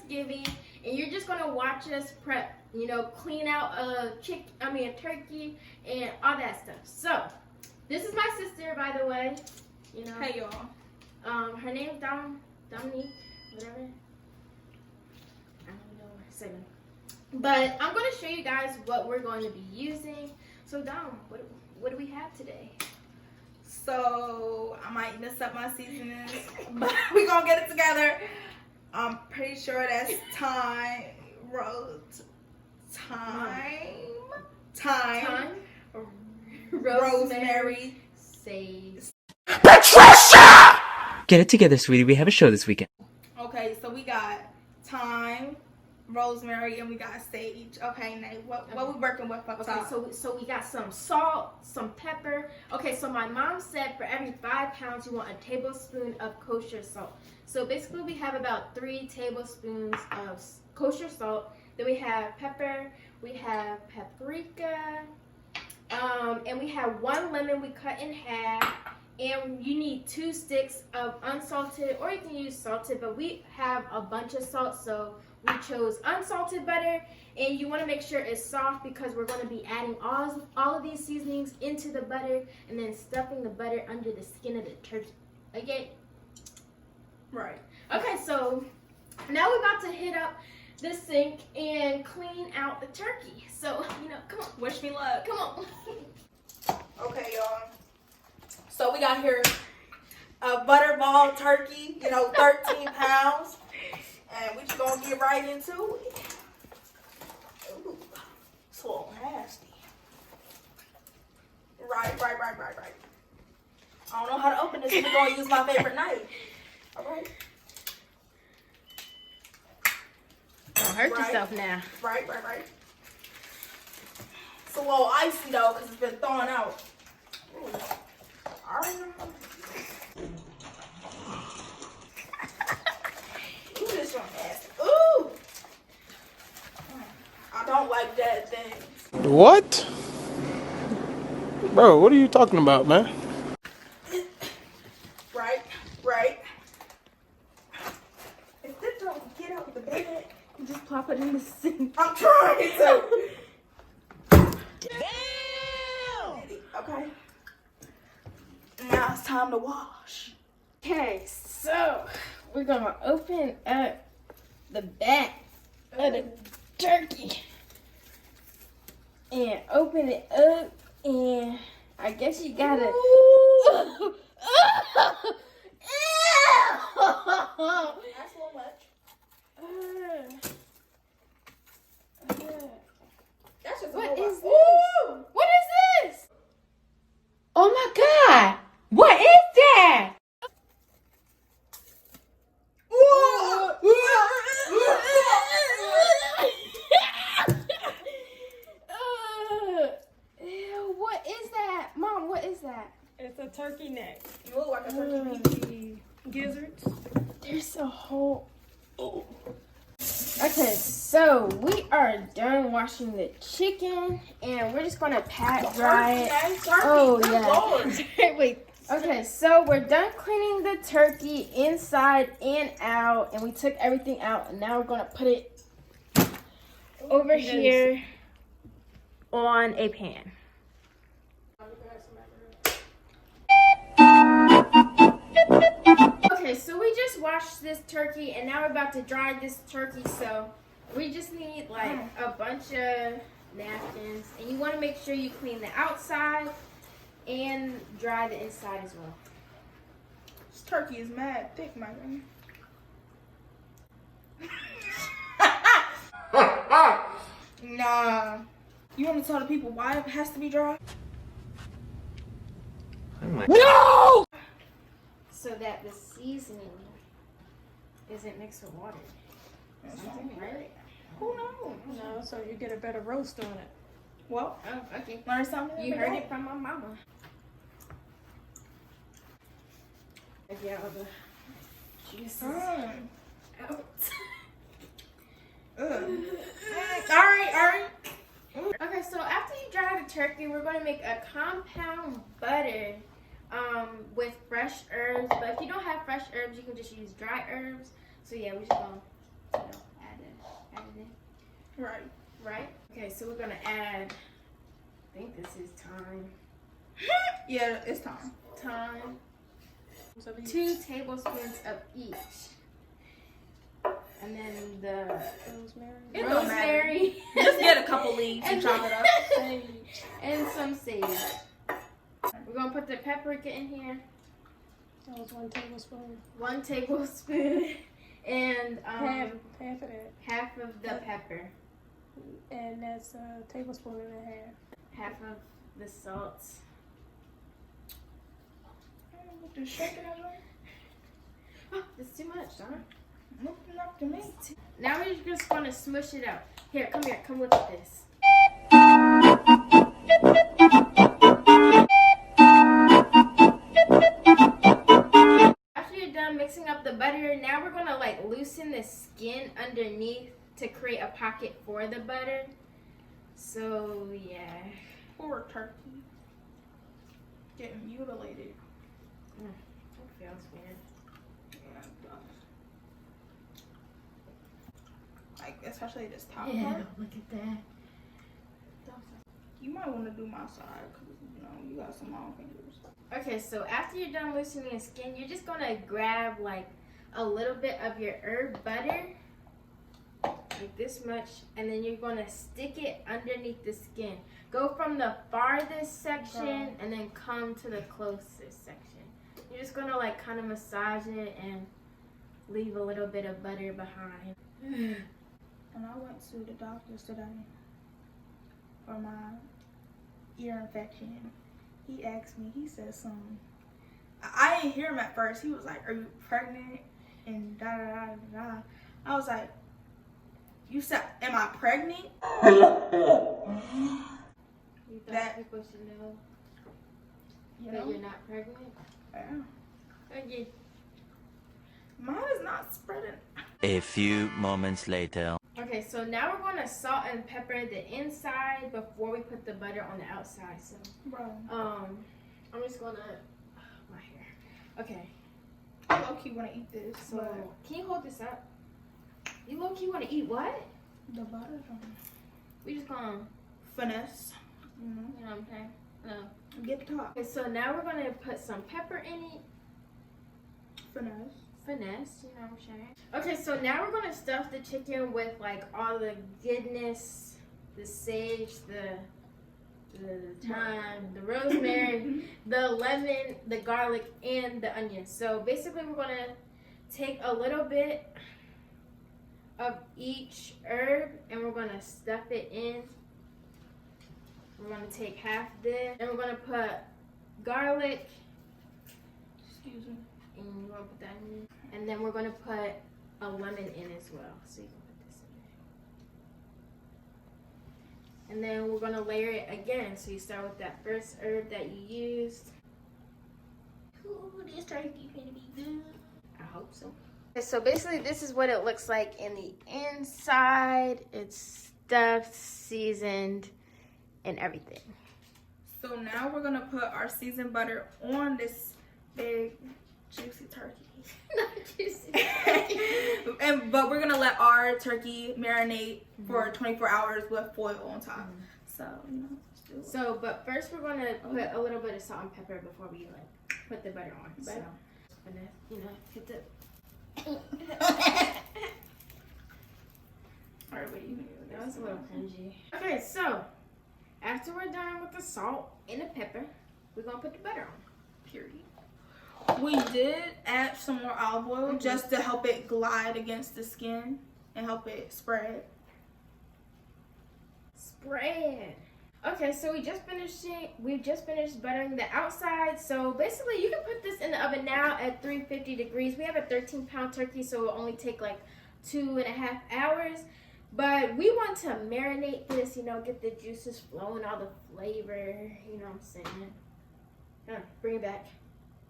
Thanksgiving, and you're just gonna watch us prep, you know, clean out a turkey and all that stuff. So, this is my sister, by the way. You know. Hey y'all. Her name's Dominique, whatever. I don't know what to say. But I'm gonna show you guys what we're going to be using. So Dom, what do we have today? So I might mess up my seasonings, but we gonna get it together. I'm pretty sure that's thyme, rosemary, sage. Patricia! Get it together, sweetie. We have a show this weekend. Okay, so we got thyme, rosemary, and we got sage. Okay, Nate, what we working with up top? So we got some salt, some pepper. Okay, so my mom said for every 5 pounds you want a tablespoon of kosher salt. So basically we have about 3 tablespoons of kosher salt. Then we have pepper, we have paprika, and we have 1 lemon we cut in half. And you need 2 sticks of unsalted, or you can use salted, but we have a bunch of salt, so we chose unsalted butter. And you want to make sure it's soft because we're going to be adding all of these seasonings into the butter and then stuffing the butter under the skin of the turkey. Okay? Right. Okay, so now we're about to hit up the sink and clean out the turkey. So, you know, come on. Wish me luck. Come on. Okay, y'all. So we got here a butterball turkey, you know, 13 pounds. And we just gonna get right into it. Ooh, it's a little nasty. Right. I don't know how to open this, so we're gonna use my favorite knife. Alright. Don't hurt yourself now. Right. It's a little icy though, because it's been thawing out. Ooh. Ooh, this one nasty. Ooh! I don't like that thing. What? Bro, what are you talking about, man? Right. If this don't get out the bed, You just plop it in the sink. I'm trying to. Damn! Okay. Now it's time to wash. Okay, so we're gonna open up the back of the turkey and open it up, and I guess you gotta. Ew! That's a little much. That's just What a little is much. this? Ooh! What is this? Oh my God! What is that? Ew, what is that? Mom, what is that? It's a turkey neck. You look like a turkey meat. Gizzards. There's a whole. Okay, so we are done washing the chicken, and we're just gonna pat dry it. Oh yeah. Wait. Okay, so we're done cleaning the turkey inside and out, and we took everything out, and now we're gonna put it over here on a pan. Okay, so we just washed this turkey, and now we're about to dry this turkey, so we just need like a bunch of napkins, and you want to make sure you clean the outside and dry the inside as well. This turkey is mad thick, my man. Nah. You want to tell the people why it has to be dry? No! So that the seasoning isn't mixed with water. Right? Who knows? No, so you get a better roast on it. Well, Oh, okay. learn something. You every heard day. it from my mama. Get all the juices out. Alright. Okay, so after you dry the turkey, we're going to make a compound butter with fresh herbs. But if you don't have fresh herbs, you can just use dry herbs. So yeah, we're just going to Right. right? Okay, so we're gonna add, I think this is thyme. Yeah, it's time. Thyme. 2 tablespoons of each. And then the It don't matter. rosemary. Just get a couple leaves and chop it up. And some sage. We're gonna put the paprika in here. That was 1 tablespoon. 1 tablespoon. And Half of that. half of the pepper. And that's a tablespoon and a half. Half of the salt. Just shake it out. Oh, it's too much, huh? Nothing up to me. Now we're just gonna smush it out. Here, come with this. After you're done mixing up the butter, now we're gonna like loosen the skin underneath to create a pocket for the butter. So yeah. Poor turkey. Getting mutilated. That feels weird. Yeah, it does. Like, especially this top Yeah, part. look at that. You might want to do my side because, you know, you got some long fingers. Okay, so after you're done loosening the skin, you're just gonna grab like a little bit of your herb butter, like this much, and then you're gonna stick it underneath the skin. Go from the farthest section and then come to the closest section. You're just gonna like kind of massage it and leave a little bit of butter behind. And I went to the doctor's today for my ear infection. He asked me, he said something. I didn't hear him at first. He was like, "Are you pregnant?" And da da da da da. I was like, "You said, am I pregnant?" You thought That- people should know You that know? you're not pregnant? Yeah. Okay. Mine is not spreading. A few moments later. Okay, so now we're going to salt and pepper the inside before we put the butter on the outside. So, Bro. I'm just going to, my hair. Okay, I low-key want to eat this. so But can you hold this up? You low-key want to eat what? the butter, We just going to, finesse. You know? you know what I'm saying? No. Get the top. Okay, so now we're going to put some pepper in it. Finesse. Finesse, you know what I'm saying? Okay, so now we're going to stuff the chicken with like all the goodness, the sage, the thyme, the rosemary, the lemon, the garlic, and the onion. So basically we're going to take a little bit of each herb and we're going to stuff it in. We're going to take half this and we're going to put garlic. Excuse me. And we're going to put that in. And then we're going to put a lemon in as well. So you can put this in there. And then we're going to layer it again. So you start with that first herb that you used. Ooh, this turkey going to be good. I hope so. So basically this is what it looks like in the inside. It's stuffed, seasoned, and everything. So now we're going to put our seasoned butter on this big juicy turkey. Not juicy. But we're gonna let our turkey marinate for 24 hours with foil on top. So, you know, let's do it. So, but first we're gonna put a little bit of salt and pepper before we like put the butter on. So, and then, you know, hit the. Alright, wait, you can do That was a little cringy. Okay, so after we're done with the salt and the pepper, we're gonna put the butter on. Period. We did add some more olive oil just to help it glide against the skin and help it spread. Spread. Okay, so we just finished buttering the outside. So basically you can put this in the oven now at 350 degrees. We have a 13-pound turkey, so it'll only take like 2.5 hours. But we want to marinate this, you know, get the juices flowing, all the flavor, you know what I'm saying? Bring it back.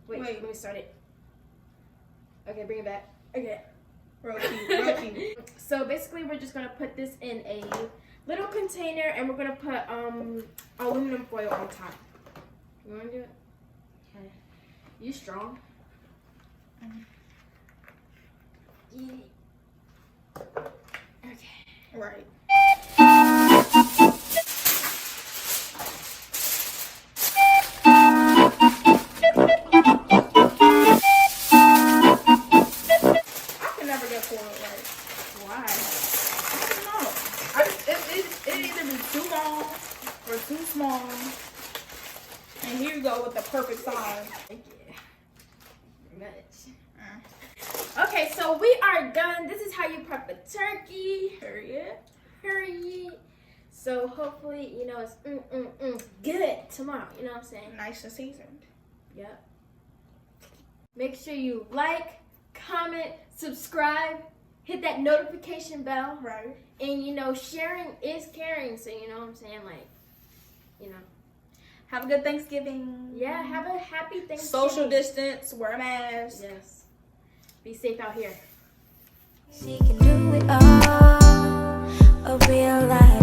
Wait, let me start it. Okay, bring it back. Okay. Real cute. So basically we're just going to put this in a little container and we're going to put aluminum foil on top. You want to do it? Okay. You strong? Yeah. Okay. Right. too long or too small. And here you go with the perfect size. Thank you very much. Okay, so we are done. This is how you prep a turkey. Period. Period. So hopefully, you know, it's good tomorrow. You know what I'm saying? Nice and seasoned. Yep. Make sure you like, comment, subscribe, hit that notification bell. Right. And, you know, sharing is caring. So, you know what I'm saying? Like, you know. Have a good Thanksgiving. Yeah, have a happy Thanksgiving. Social distance, wear a mask. Yes. Be safe out here. She can do it all, a real life.